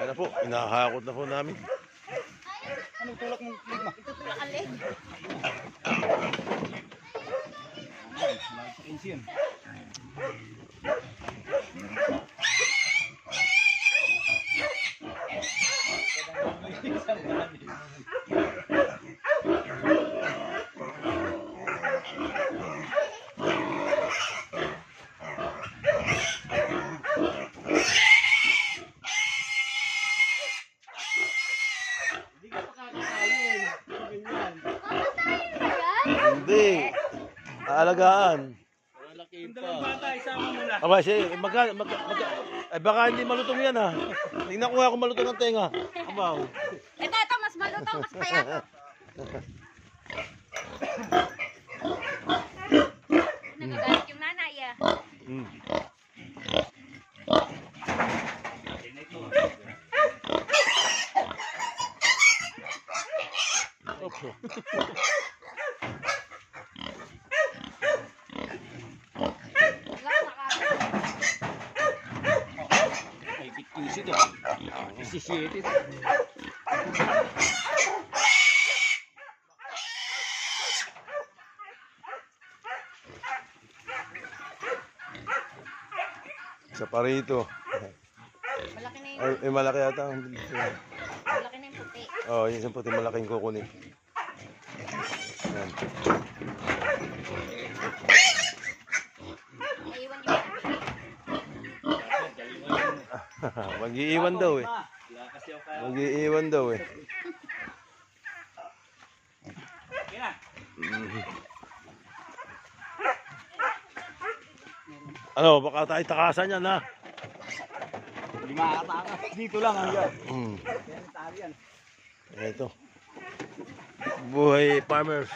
Ayan na po, inahakot na po namin. Anong tulak mong leg mo? Itutulak ang leg. Tension. Hindi. Aalagaan. Dalawang bata, isama mo na. Aba, siya, ay baka hindi malutong yan ha. Tingnan ko nga kung malutong ang tenga. Abaw. Ito, mas malutong, mas payat. Nagagalit yung nanay ah. Hmm. Opo. Ay, bitisi to. Isisiyete. Sa parito. Malaki na Ay, malaki yata ang malaki na yung puti. oh, yung isang puti malaking kukunin. Yan. Naiwan yung Mag-iiwan daw eh. Mag-iiwan daw eh. Mhm. Ano, baka tayo takasan yan ha. Lima ata ka. Dito lang hanggang. Hmm. Yan, tali yan. Ito. Buhay farmers.